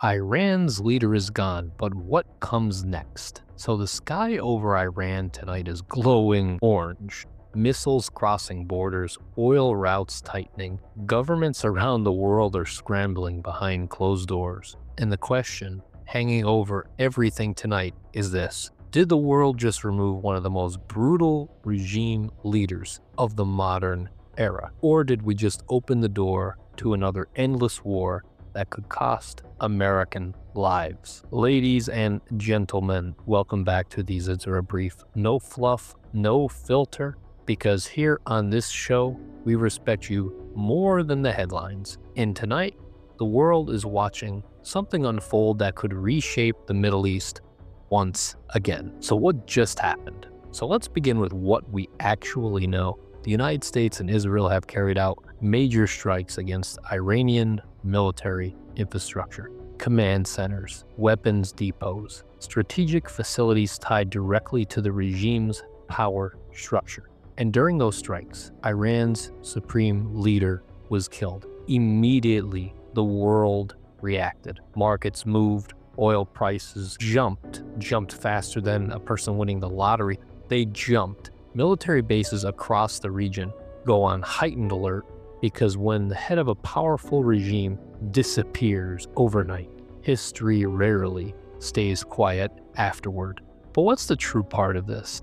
Iran's leader is gone, but what comes next? So the sky over Iran tonight is glowing orange. Missiles crossing borders, oil routes tightening, governments around the world are scrambling behind closed doors. And the question hanging over everything tonight is this: did the world just remove one of the most brutal regime leaders of the modern era? Or did we just open the door to another endless war that could cost American lives? Ladies and gentlemen, welcome back to the Zadzura Brief. No fluff, no filter, because here on this show, we respect you more than the headlines. And tonight, the world is watching something unfold that could reshape the Middle East once again. So what just happened? So let's begin with what we actually know. The United States and Israel have carried out major strikes against Iranian military infrastructure, command centers, weapons depots, strategic facilities tied directly to the regime's power structure. And during those strikes, Iran's supreme leader was killed. Immediately, the world reacted. Markets moved, oil prices jumped faster than a person winning the lottery. They jumped. Military bases across the region go on heightened alert because when the head of a powerful regime disappears overnight, history rarely stays quiet afterward. But what's the true part of this?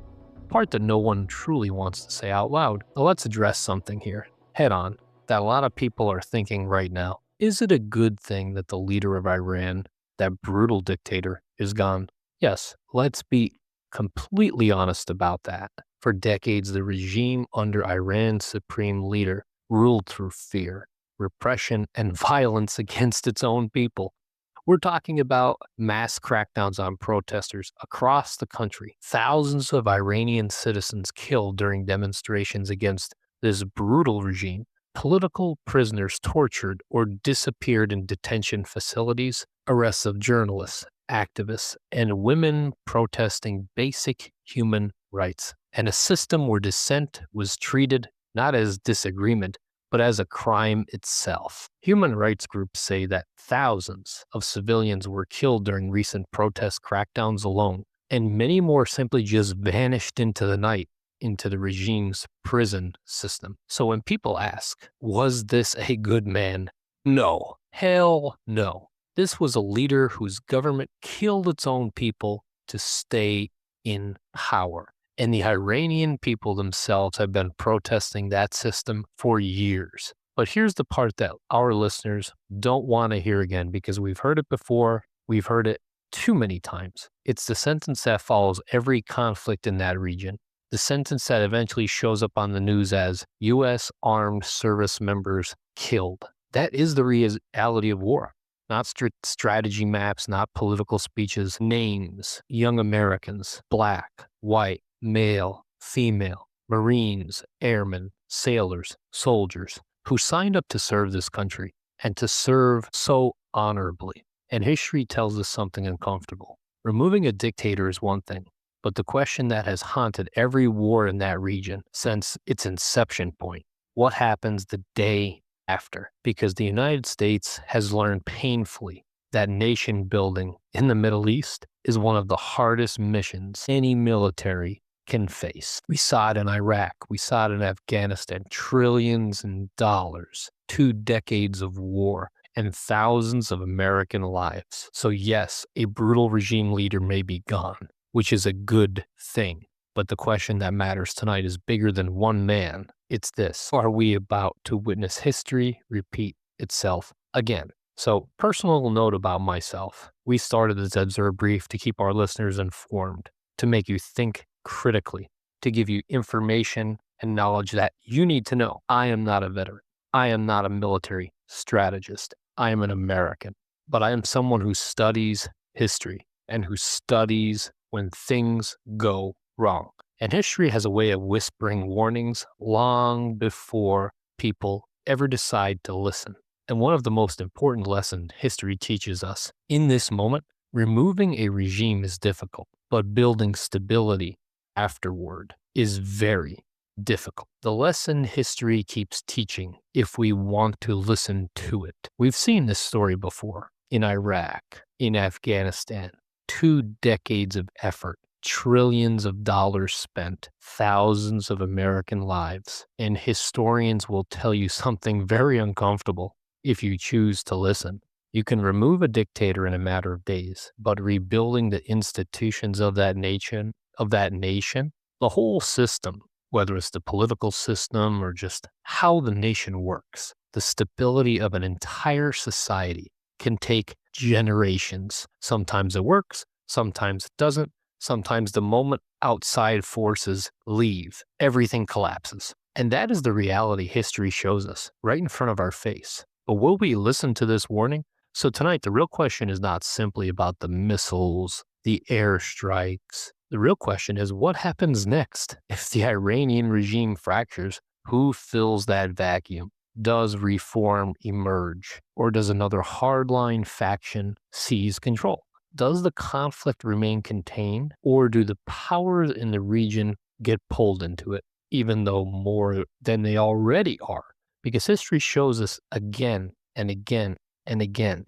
Part that no one truly wants to say out loud. Now let's address something here, head on, that a lot of people are thinking right now. Is it a good thing that the leader of Iran, that brutal dictator, is gone? Yes, let's be completely honest about that. For decades, the regime under Iran's supreme leader ruled through fear, repression, and violence against its own people. We're talking about mass crackdowns on protesters across the country. Thousands of Iranian citizens killed during demonstrations against this brutal regime. Political prisoners tortured or disappeared in detention facilities. Arrests of journalists, activists, and women protesting basic human rights. And a system where dissent was treated not as disagreement, but as a crime itself. Human rights groups say that thousands of civilians were killed during recent protest crackdowns alone, and many more simply just vanished into the night, into the regime's prison system. So when people ask, was this a good man? No. Hell no. This was a leader whose government killed its own people to stay in power. And the Iranian people themselves have been protesting that system for years. But here's the part that our listeners don't want to hear again, because we've heard it before, we've heard it too many times. It's the sentence that follows every conflict in that region. The sentence that eventually shows up on the news as U.S. armed service members killed. That is the reality of war. Not strategy maps, not political speeches, names, young Americans, black, white, male, female, Marines, airmen, sailors, soldiers, who signed up to serve this country and to serve so honorably. And history tells us something uncomfortable. Removing a dictator is one thing, but the question that has haunted every war in that region since its inception point: what happens the day after? Because the United States has learned painfully that nation building in the Middle East is one of the hardest missions any military can face. We saw it in Iraq. We saw it in Afghanistan. Trillions in dollars, 2 decades of war, and thousands of American lives. So yes, a brutal regime leader may be gone, which is a good thing. But the question that matters tonight is bigger than one man. It's this: are we about to witness history repeat itself again? So, personal note about myself. We started the Zadzura Brief to keep our listeners informed, to make you think critically, to give you information and knowledge that you need to know. I am not a veteran. I am not a military strategist. I am an American. But I am someone who studies history and who studies when things go wrong. And history has a way of whispering warnings long before people ever decide to listen. And one of the most important lessons history teaches us in this moment: removing a regime is difficult, but building stability afterward is very difficult. The lesson history keeps teaching if we want to listen to it. We've seen this story before. in Iraq, in Afghanistan, 2 decades of effort, trillions of dollars spent, thousands of American lives, and historians will tell you something very uncomfortable if you choose to listen. You can remove a dictator in a matter of days, but rebuilding the institutions of that nation, the whole system, whether it's the political system or just how the nation works, the stability of an entire society can take generations. Sometimes it works, sometimes it doesn't. Sometimes the moment outside forces leave, everything collapses. And that is the reality history shows us right in front of our face. But will we listen to this warning? So tonight, the real question is not simply about the missiles, the airstrikes. The real question is what happens next? If the Iranian regime fractures, who fills that vacuum? Does reform emerge? Or does another hardline faction seize control? Does the conflict remain contained, or do the powers in the region get pulled into it, even though more than they already are? Because history shows us again and again and again,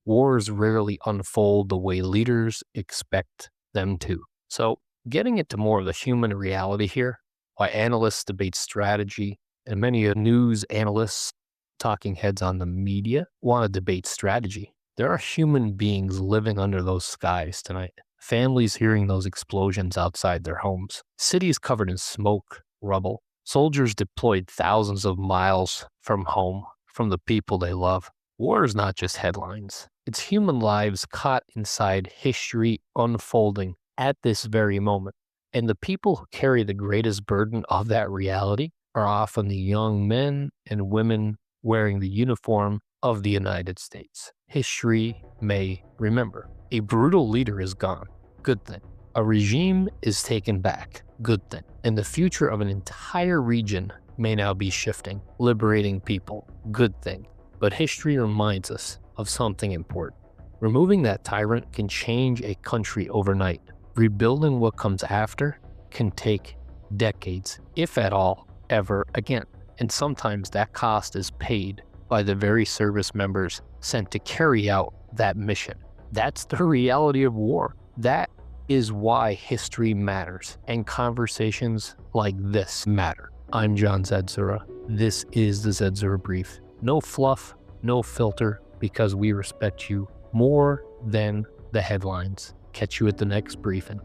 wars rarely unfold the way leaders expect them to. So, getting into more of the human reality here, why analysts debate strategy, and many news analysts, talking heads on the media, want to debate strategy. There are human beings living under those skies tonight. Families hearing those explosions outside their homes. Cities covered in smoke, rubble. Soldiers deployed thousands of miles from home, from the people they love. War is not just headlines. It's human lives caught inside history unfolding at this very moment. And the people who carry the greatest burden of that reality are often the young men and women wearing the uniform of the United States. History may remember. A brutal leader is gone. Good thing. A regime is taken back. Good thing. And the future of an entire region may now be shifting, liberating people. Good thing. But history reminds us of something important. Removing that tyrant can change a country overnight. Rebuilding what comes after can take decades, if at all, ever again. And sometimes that cost is paid by the very service members sent to carry out that mission. That's the reality of war. That is why history matters, and conversations like this matter. I'm John Zadzura. This is the Zadzura Brief. No fluff, no filter, because we respect you more than the headlines. Catch you at the next briefing.